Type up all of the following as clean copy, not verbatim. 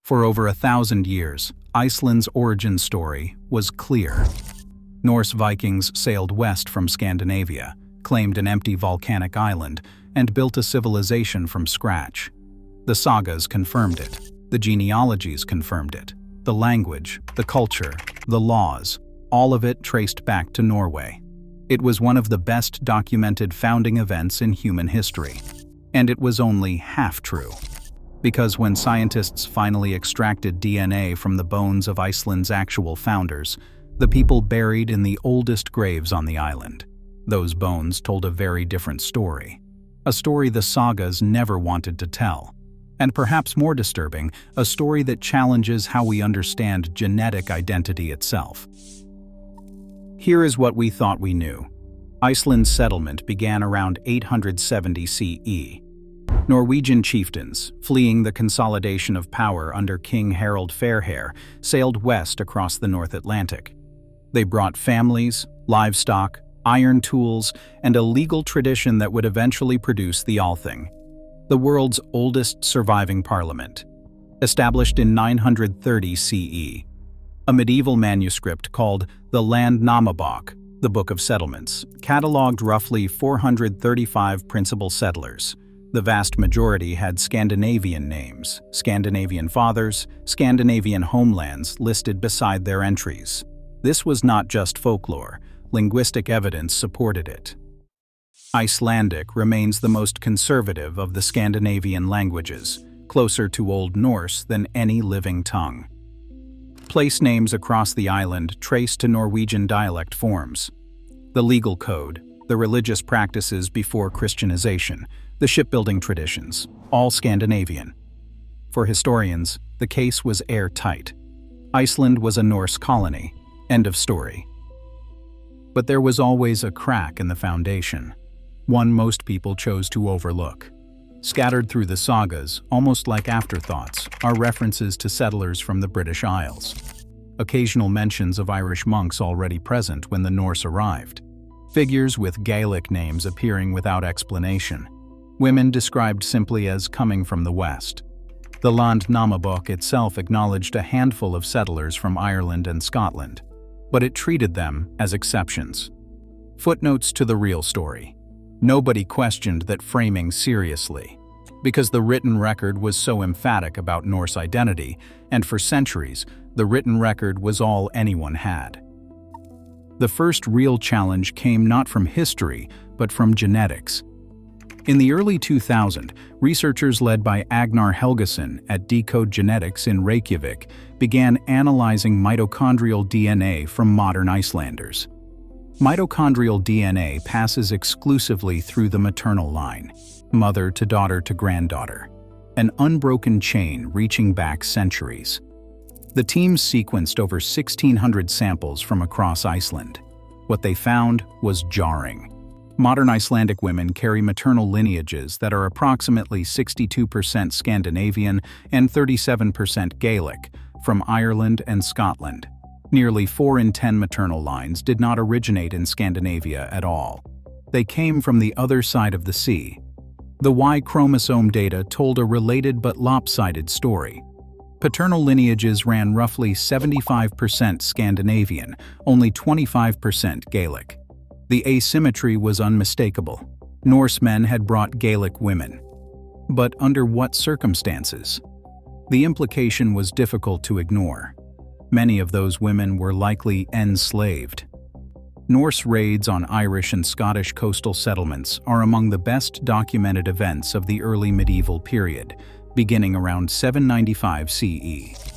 For over 1,000 years, Iceland's origin story was clear. Norse Vikings sailed west from Scandinavia, claimed an empty volcanic island, and built a civilization from scratch. The sagas confirmed it. The genealogies confirmed it. The language, the culture, the laws, all of it traced back to Norway. It was one of the best documented founding events in human history. And it was only half true. Because when scientists finally extracted DNA from the bones of Iceland's actual founders, the people buried in the oldest graves on the island, those bones told a very different story. A story the sagas never wanted to tell. And perhaps more disturbing, a story that challenges how we understand genetic identity itself. Here is what we thought we knew. Iceland's settlement began around 870 CE. Norwegian chieftains, fleeing the consolidation of power under King Harald Fairhair, sailed west across the North Atlantic. They brought families, livestock, iron tools, and a legal tradition that would eventually produce the Althing, the world's oldest surviving parliament. Established in 930 CE, a medieval manuscript called the Landnámabók, the Book of Settlements, catalogued roughly 435 principal settlers. The vast majority had Scandinavian names, Scandinavian fathers, Scandinavian homelands listed beside their entries. This was not just folklore. Linguistic evidence supported it. Icelandic remains the most conservative of the Scandinavian languages, closer to Old Norse than any living tongue. Place names across the island trace to Norwegian dialect forms. The legal code, the religious practices before Christianization, the shipbuilding traditions, all Scandinavian. For historians, the case was airtight. Iceland was a Norse colony. End of story. But there was always a crack in the foundation, one most people chose to overlook. Scattered through the sagas, almost like afterthoughts, are references to settlers from the British Isles. Occasional mentions of Irish monks already present when the Norse arrived. Figures with Gaelic names appearing without explanation. Women described simply as coming from the west. The Landnámabók itself acknowledged a handful of settlers from Ireland and Scotland, but it treated them as exceptions. Footnotes to the real story. Nobody questioned that framing seriously, because the written record was so emphatic about Norse identity, and for centuries, the written record was all anyone had. The first real challenge came not from history, but from genetics. In the early 2000s, researchers led by Agnar Helgason at deCODE Genetics in Reykjavik began analyzing mitochondrial DNA from modern Icelanders. Mitochondrial DNA passes exclusively through the maternal line, mother to daughter to granddaughter, an unbroken chain reaching back centuries. The team sequenced over 1,600 samples from across Iceland. What they found was jarring. Modern Icelandic women carry maternal lineages that are approximately 62% Scandinavian and 37% Gaelic from Ireland and Scotland. Nearly 4 in 10 maternal lines did not originate in Scandinavia at all. They came from the other side of the sea. The Y chromosome data told a related but lopsided story. Paternal lineages ran roughly 75% Scandinavian, only 25% Gaelic. The asymmetry was unmistakable. Norse men had brought Gaelic women. But under what circumstances? The implication was difficult to ignore. Many of those women were likely enslaved. Norse raids on Irish and Scottish coastal settlements are among the best documented events of the early medieval period, beginning around 795 CE.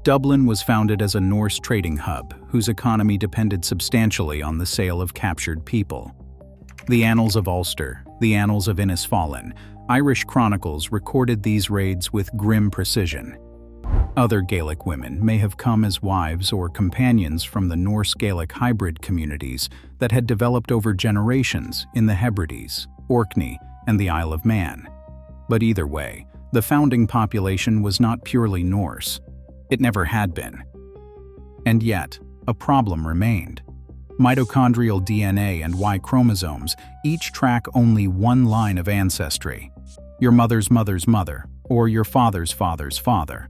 Dublin was founded as a Norse trading hub, whose economy depended substantially on the sale of captured people. The Annals of Ulster, the Annals of Innisfallen, Irish chronicles recorded these raids with grim precision. Other Gaelic women may have come as wives or companions from the Norse-Gaelic hybrid communities that had developed over generations in the Hebrides, Orkney, and the Isle of Man. But either way, the founding population was not purely Norse. It never had been. And yet, a problem remained. Mitochondrial DNA and Y chromosomes each track only one line of ancestry: your mother's mother's mother, or your father's father's father.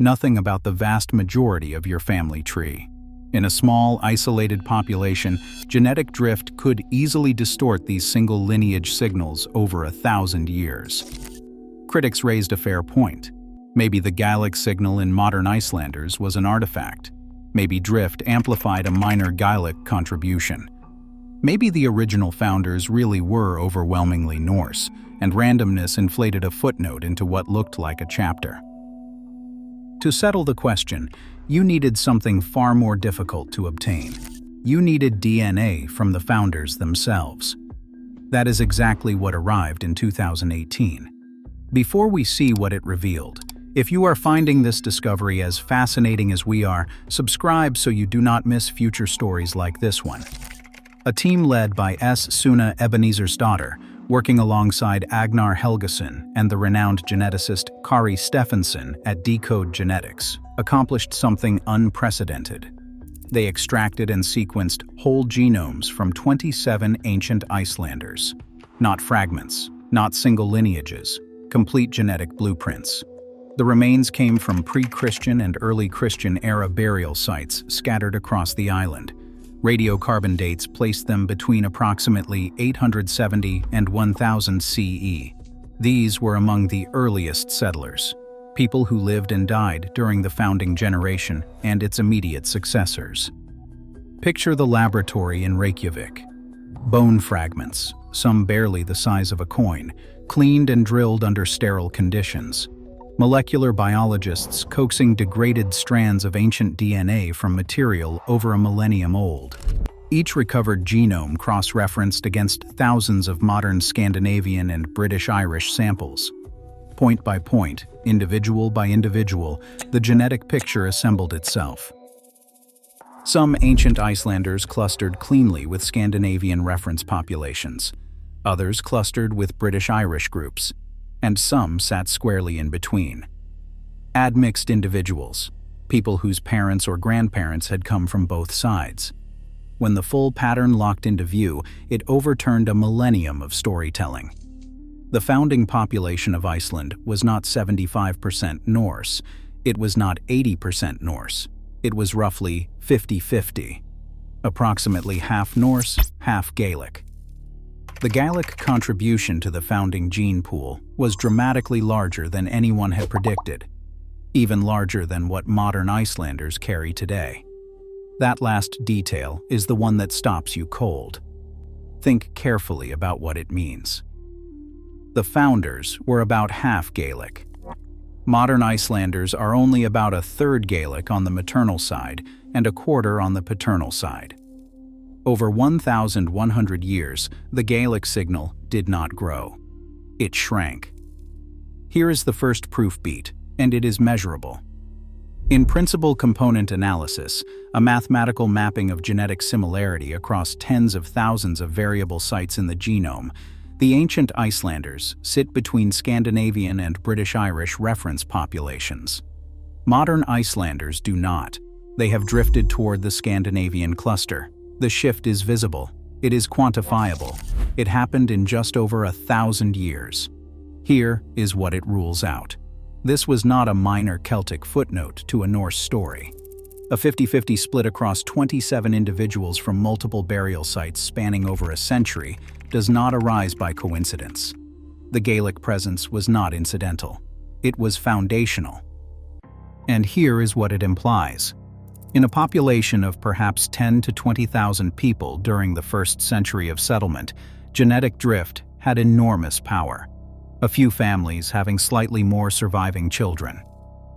Nothing about the vast majority of your family tree. In a small, isolated population, genetic drift could easily distort these single lineage signals over 1,000 years. Critics raised a fair point. Maybe the Gaelic signal in modern Icelanders was an artifact. Maybe drift amplified a minor Gaelic contribution. Maybe the original founders really were overwhelmingly Norse, and randomness inflated a footnote into what looked like a chapter. To settle the question, you needed something far more difficult to obtain. You needed DNA from the founders themselves. That is exactly what arrived in 2018. Before we see what it revealed, if you are finding this discovery as fascinating as we are, subscribe so you do not miss future stories like this one. A team led by S. Suna Ebenezersdottir, working alongside Agnar Helgason and the renowned geneticist Kari Stephenson at deCODE Genetics, accomplished something unprecedented. They extracted and sequenced whole genomes from 27 ancient Icelanders. Not fragments, not single lineages, complete genetic blueprints. The remains came from pre-Christian and early Christian era burial sites scattered across the island. Radiocarbon dates placed them between approximately 870 and 1000 CE. These were among the earliest settlers, people who lived and died during the founding generation and its immediate successors. Picture the laboratory in Reykjavik. Bone fragments, some barely the size of a coin, cleaned and drilled under sterile conditions. Molecular biologists coaxing degraded strands of ancient DNA from material over a millennium old. Each recovered genome cross-referenced against thousands of modern Scandinavian and British-Irish samples. Point by point, individual by individual, the genetic picture assembled itself. Some ancient Icelanders clustered cleanly with Scandinavian reference populations. Others clustered with British-Irish groups, and some sat squarely in between. Add mixed individuals, people whose parents or grandparents had come from both sides. When the full pattern locked into view, it overturned a millennium of storytelling. The founding population of Iceland was not 75% Norse, it was not 80% Norse, it was roughly 50-50. Approximately half Norse, half Gaelic. The Gaelic contribution to the founding gene pool was dramatically larger than anyone had predicted, even larger than what modern Icelanders carry today. That last detail is the one that stops you cold. Think carefully about what it means. The founders were about half Gaelic. Modern Icelanders are only about a third Gaelic on the maternal side and a quarter on the paternal side. Over 1,100 years, the Gaelic signal did not grow. It shrank. Here is the first proof beat, and it is measurable. In principal component analysis, a mathematical mapping of genetic similarity across tens of thousands of variable sites in the genome, the ancient Icelanders sit between Scandinavian and British-Irish reference populations. Modern Icelanders do not. They have drifted toward the Scandinavian cluster. The shift is visible. It is quantifiable. It happened in just over 1,000 years. Here is what it rules out. This was not a minor Celtic footnote to a Norse story. A 50-50 split across 27 individuals from multiple burial sites spanning over a century does not arise by coincidence. The Gaelic presence was not incidental. It was foundational. And here is what it implies. In a population of perhaps 10 to 20,000 people during the first century of settlement, genetic drift had enormous power. A few families having slightly more surviving children.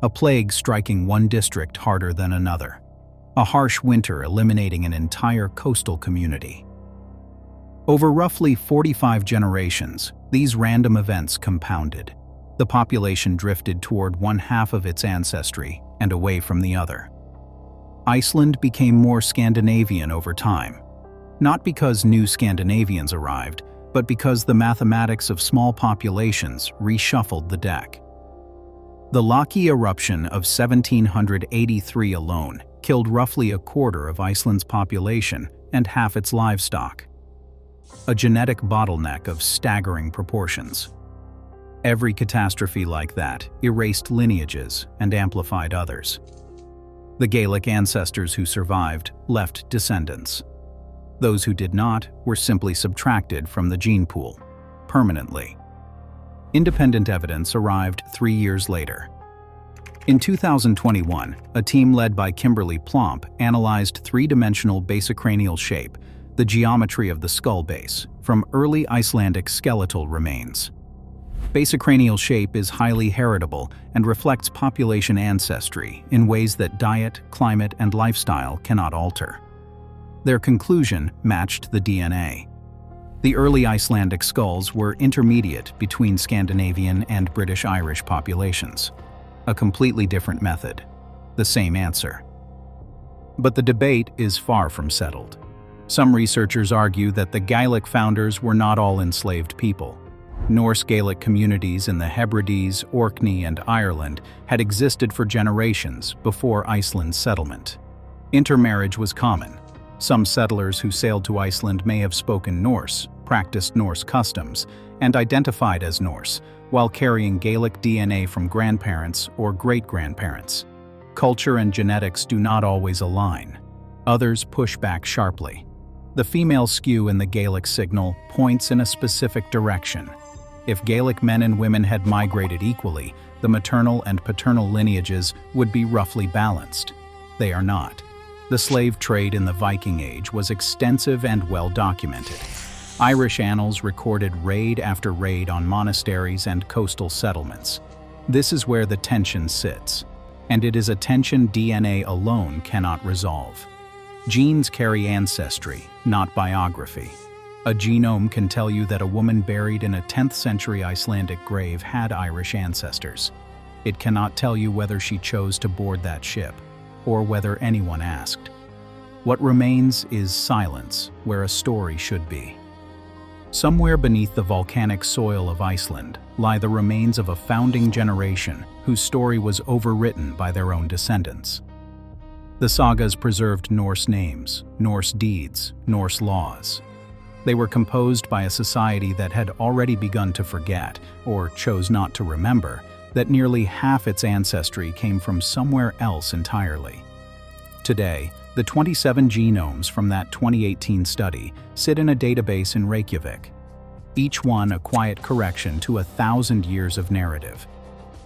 A plague striking one district harder than another. A harsh winter eliminating an entire coastal community. Over roughly 45 generations, these random events compounded. The population drifted toward one half of its ancestry and away from the other. Iceland became more Scandinavian over time, not because new Scandinavians arrived, but because the mathematics of small populations reshuffled the deck. The Laki eruption of 1783 alone killed roughly a quarter of Iceland's population and half its livestock. A genetic bottleneck of staggering proportions. Every catastrophe like that erased lineages and amplified others. The Gaelic ancestors who survived left descendants. Those who did not were simply subtracted from the gene pool, permanently. Independent evidence arrived 3 years later. In 2021, a team led by Kimberly Plomp analyzed three-dimensional basicranial shape, the geometry of the skull base, from early Icelandic skeletal remains. Basicranial shape is highly heritable and reflects population ancestry in ways that diet, climate, and lifestyle cannot alter. Their conclusion matched the DNA. The early Icelandic skulls were intermediate between Scandinavian and British-Irish populations. A completely different method. The same answer. But the debate is far from settled. Some researchers argue that the Gaelic founders were not all enslaved people. Norse Gaelic communities in the Hebrides, Orkney, and Ireland had existed for generations before Iceland's settlement. Intermarriage was common. Some settlers who sailed to Iceland may have spoken Norse, practiced Norse customs, and identified as Norse, while carrying Gaelic DNA from grandparents or great-grandparents. Culture and genetics do not always align. Others push back sharply. The female skew in the Gaelic signal points in a specific direction. If Gaelic men and women had migrated equally, the maternal and paternal lineages would be roughly balanced. They are not. The slave trade in the Viking Age was extensive and well documented. Irish annals recorded raid after raid on monasteries and coastal settlements. This is where the tension sits, and it is a tension DNA alone cannot resolve. Genes carry ancestry, not biography. A genome can tell you that a woman buried in a 10th century Icelandic grave had Irish ancestors. It cannot tell you whether she chose to board that ship, or whether anyone asked. What remains is silence where a story should be. Somewhere beneath the volcanic soil of Iceland lie the remains of a founding generation whose story was overwritten by their own descendants. The sagas preserved Norse names, Norse deeds, Norse laws. They were composed by a society that had already begun to forget, or chose not to remember, that nearly half its ancestry came from somewhere else entirely. Today, the 27 genomes from that 2018 study sit in a database in Reykjavik, each one a quiet correction to 1,000 years of narrative.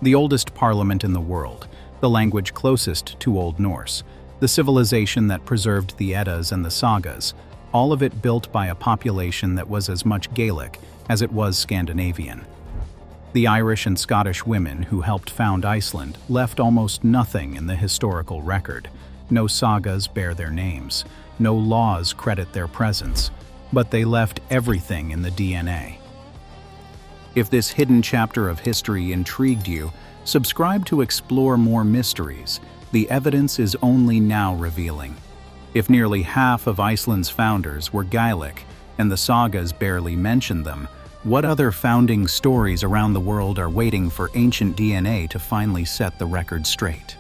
The oldest parliament in the world, the language closest to Old Norse, the civilization that preserved the Eddas and the sagas, all of it built by a population that was as much Gaelic as it was Scandinavian. The Irish and Scottish women who helped found Iceland left almost nothing in the historical record. No sagas bear their names, no laws credit their presence, but they left everything in the DNA. If this hidden chapter of history intrigued you, subscribe to explore more mysteries. The evidence is only now revealing. If nearly half of Iceland's founders were Gaelic, and the sagas barely mention them, what other founding stories around the world are waiting for ancient DNA to finally set the record straight?